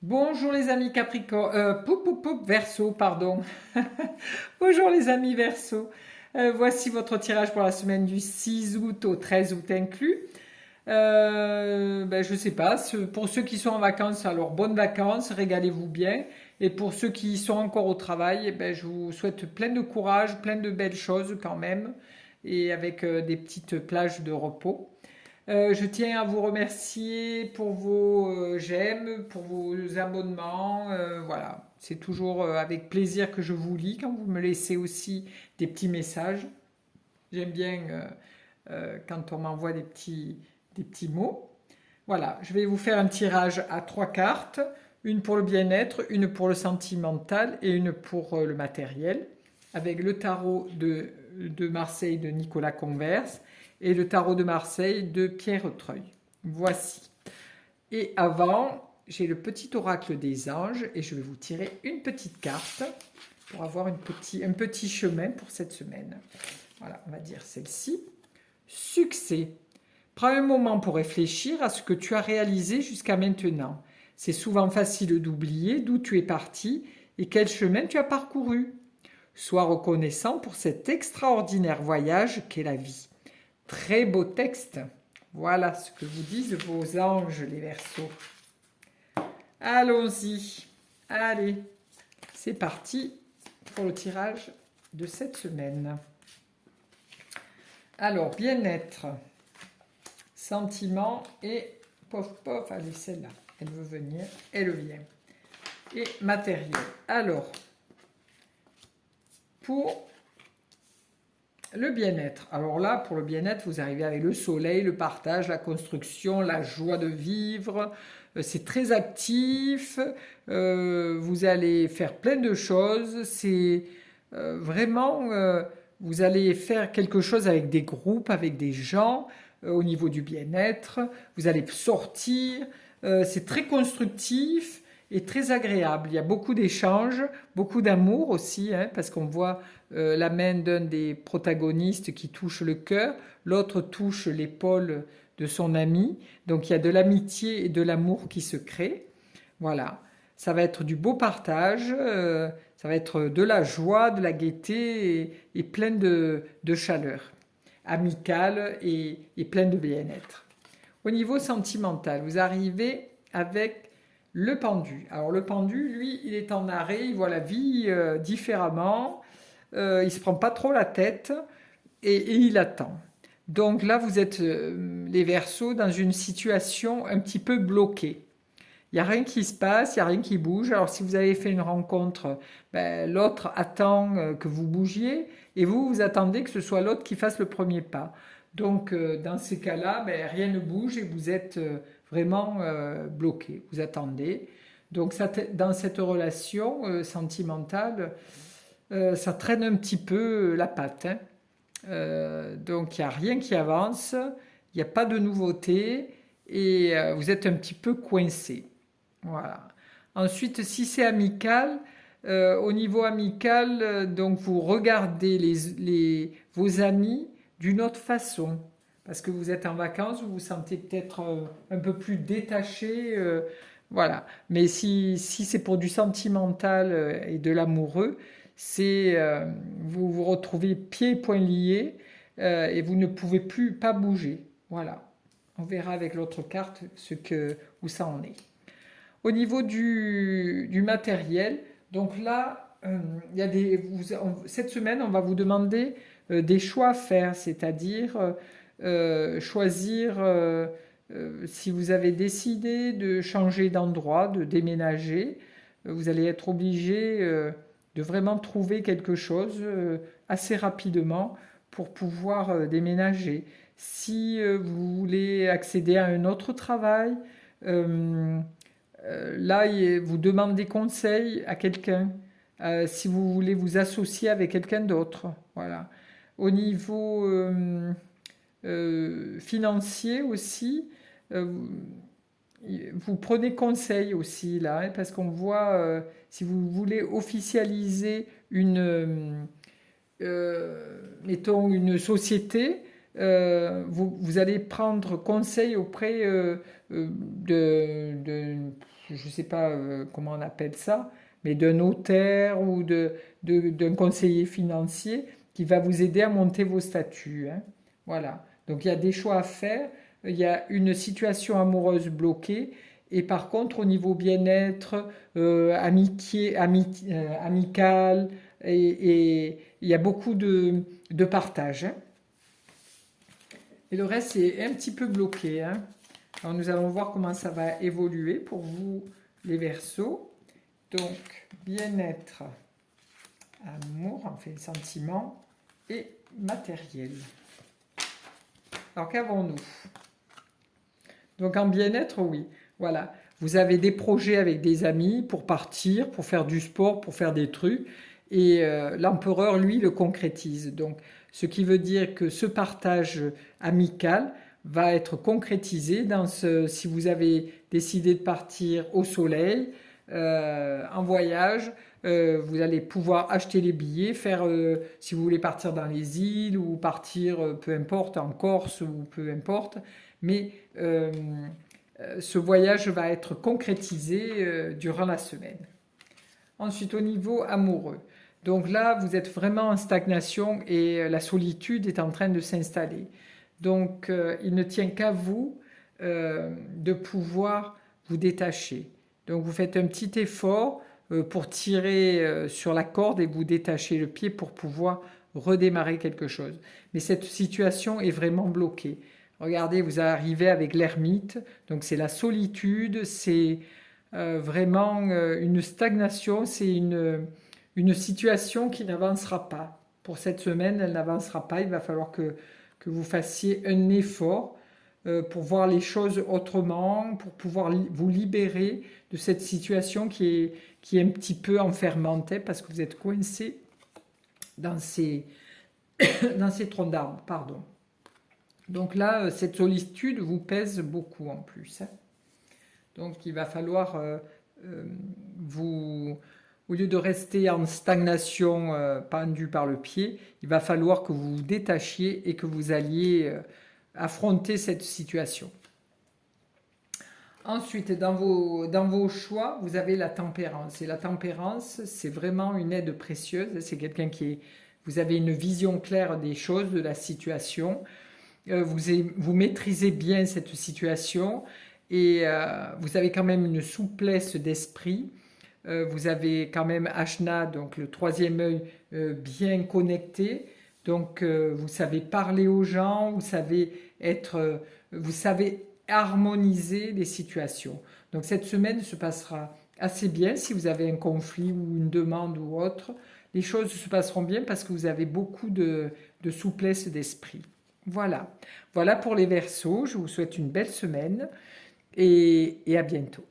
Bonjour les amis Capricorne, Verseau, pardon. Bonjour les amis Verseau. Voici votre tirage pour la semaine du 6 août au 13 août inclus. Je sais pas, pour ceux qui sont en vacances, alors bonnes vacances, régalez-vous bien. Et pour ceux qui sont encore au travail, je vous souhaite plein de courage, plein de belles choses quand même, et avec des petites plages de repos. Je tiens à vous remercier pour vos j'aime, pour vos abonnements. Voilà, c'est toujours avec plaisir que je vous lis quand vous me laissez aussi des petits messages. J'aime bien quand on m'envoie des petits mots. Voilà, je vais vous faire un tirage à trois cartes, une pour le bien-être, une pour le sentimental et une pour le matériel, avec le tarot de Marseille de Nicolas Converse et le tarot de Marseille de Pierre Treuil. Voici. Et avant, j'ai le petit oracle des anges et je vais vous tirer une petite carte pour avoir un petit chemin pour cette semaine. Voilà, on va dire celle-ci. Succès. Prends un moment pour réfléchir à ce que tu as réalisé jusqu'à maintenant. C'est souvent facile d'oublier d'où tu es parti et quel chemin tu as parcouru. Sois reconnaissant pour cet extraordinaire voyage qu'est la vie. Très beau texte. Voilà ce que vous disent vos anges, les Verseaux. Allons-y. Allez, c'est parti pour le tirage de cette semaine. Alors, bien-être, sentiment et pof, allez, celle-là, elle veut venir, elle vient. Et matériel. Alors, pour le bien-être. Alors là, pour le bien-être, vous arrivez avec le soleil, le partage, la construction, la joie de vivre. C'est très actif. Vous allez faire plein de choses. C'est vraiment, vous allez faire quelque chose avec des groupes, avec des gens au niveau du bien-être. Vous allez sortir. C'est très constructif et très agréable. Il y a beaucoup d'échanges, beaucoup d'amour aussi, hein, parce qu'on voit la main d'un des protagonistes qui touche le cœur, l'autre touche l'épaule de son ami. Donc il y a de l'amitié et de l'amour qui se créent. Voilà, ça va être du beau partage, ça va être de la joie, de la gaieté et plein de chaleur, amicale et plein de bien-être. Au niveau sentimental, vous arrivez avec le pendu. Alors le pendu, lui, il est en arrêt, il voit la vie différemment, il ne se prend pas trop la tête et il attend. Donc là, vous êtes, les Verseaux, dans une situation un petit peu bloquée. Il n'y a rien qui se passe, il n'y a rien qui bouge. Alors si vous avez fait une rencontre, l'autre attend que vous bougiez et vous attendez que ce soit l'autre qui fasse le premier pas. Donc dans ces cas-là, rien ne bouge et vous êtes vraiment bloqué. Vous attendez. Donc dans cette relation sentimentale, ça traîne un petit peu la patte, hein. Donc il n'y a rien qui avance, il n'y a pas de nouveauté et vous êtes un petit peu coincé. Voilà. Ensuite, si c'est amical, au niveau amical, donc vous regardez vos amis d'une autre façon. Parce que vous êtes en vacances, vous vous sentez peut-être un peu plus détaché. Voilà. Mais si c'est pour du sentimental et de l'amoureux, c'est vous vous retrouvez pieds et poings liés et vous ne pouvez plus pas bouger. Voilà. On verra avec l'autre carte où ça en est. Au niveau du matériel, donc là, il y a cette semaine, on va vous demander des choix à faire, c'est-à-dire choisir si vous avez décidé de changer d'endroit, de déménager, vous allez être obligé de vraiment trouver quelque chose assez rapidement pour pouvoir déménager. Si vous voulez accéder à un autre travail, euh, là, vous demandez conseil à quelqu'un si vous voulez vous associer avec quelqu'un d'autre. Voilà. Au niveau financier aussi, euh, vous prenez conseil aussi là, hein, parce qu'on voit si vous voulez officialiser mettons une société, vous allez prendre conseil auprès de je ne sais pas comment on appelle ça, mais d'un notaire ou d'un conseiller financier qui va vous aider à monter vos statuts, hein. Voilà. Donc il y a des choix à faire. Il y a une situation amoureuse bloquée. Et par contre, au niveau bien-être, amical, et il y a beaucoup de partage, hein. Et le reste, c'est un petit peu bloqué, hein. Alors nous allons voir comment ça va évoluer pour vous, les Verseaux. Donc, bien-être, amour, enfin sentiment et matériel. Alors qu'avons-nous? Donc en bien-être, oui, voilà. Vous avez des projets avec des amis pour partir, pour faire du sport, pour faire des trucs. Et l'empereur, lui, le concrétise. Donc, ce qui veut dire que ce partage amical va être concrétisé si vous avez décidé de partir au soleil, en voyage, vous allez pouvoir acheter les billets, si vous voulez partir dans les îles ou partir, peu importe, en Corse ou peu importe. Mais ce voyage va être concrétisé durant la semaine. Ensuite, au niveau amoureux. Donc là, vous êtes vraiment en stagnation et la solitude est en train de s'installer. Donc, il ne tient qu'à vous de pouvoir vous détacher. Donc, vous faites un petit effort pour tirer sur la corde et vous détacher le pied pour pouvoir redémarrer quelque chose. Mais cette situation est vraiment bloquée. Regardez, vous arrivez avec l'ermite, donc c'est la solitude, c'est vraiment une stagnation, c'est une situation qui n'avancera pas. Pour cette semaine, elle n'avancera pas. Il va falloir que vous fassiez un effort pour voir les choses autrement, pour pouvoir vous libérer de cette situation qui est un petit peu enfermante, hein, parce que vous êtes coincé dans dans ces troncs d'arbres. Pardon. Donc là, cette solitude vous pèse beaucoup en plus, hein. Donc il va falloir au lieu de rester en stagnation pendu par le pied, il va falloir que vous vous détachiez et que vous alliez affronter cette situation. Ensuite, dans vos choix, vous avez la tempérance. Et la tempérance, c'est vraiment une aide précieuse. C'est quelqu'un vous avez une vision claire des choses, de la situation. Vous maîtrisez bien cette situation et vous avez quand même une souplesse d'esprit. Vous avez quand même Ashna, donc le troisième œil, bien connecté. Donc vous savez parler aux gens, vous savez harmoniser les situations. Donc cette semaine se passera assez bien si vous avez un conflit ou une demande ou autre. Les choses se passeront bien parce que vous avez beaucoup de souplesse d'esprit. Voilà. Voilà pour les Verseaux. Je vous souhaite une belle semaine et à bientôt.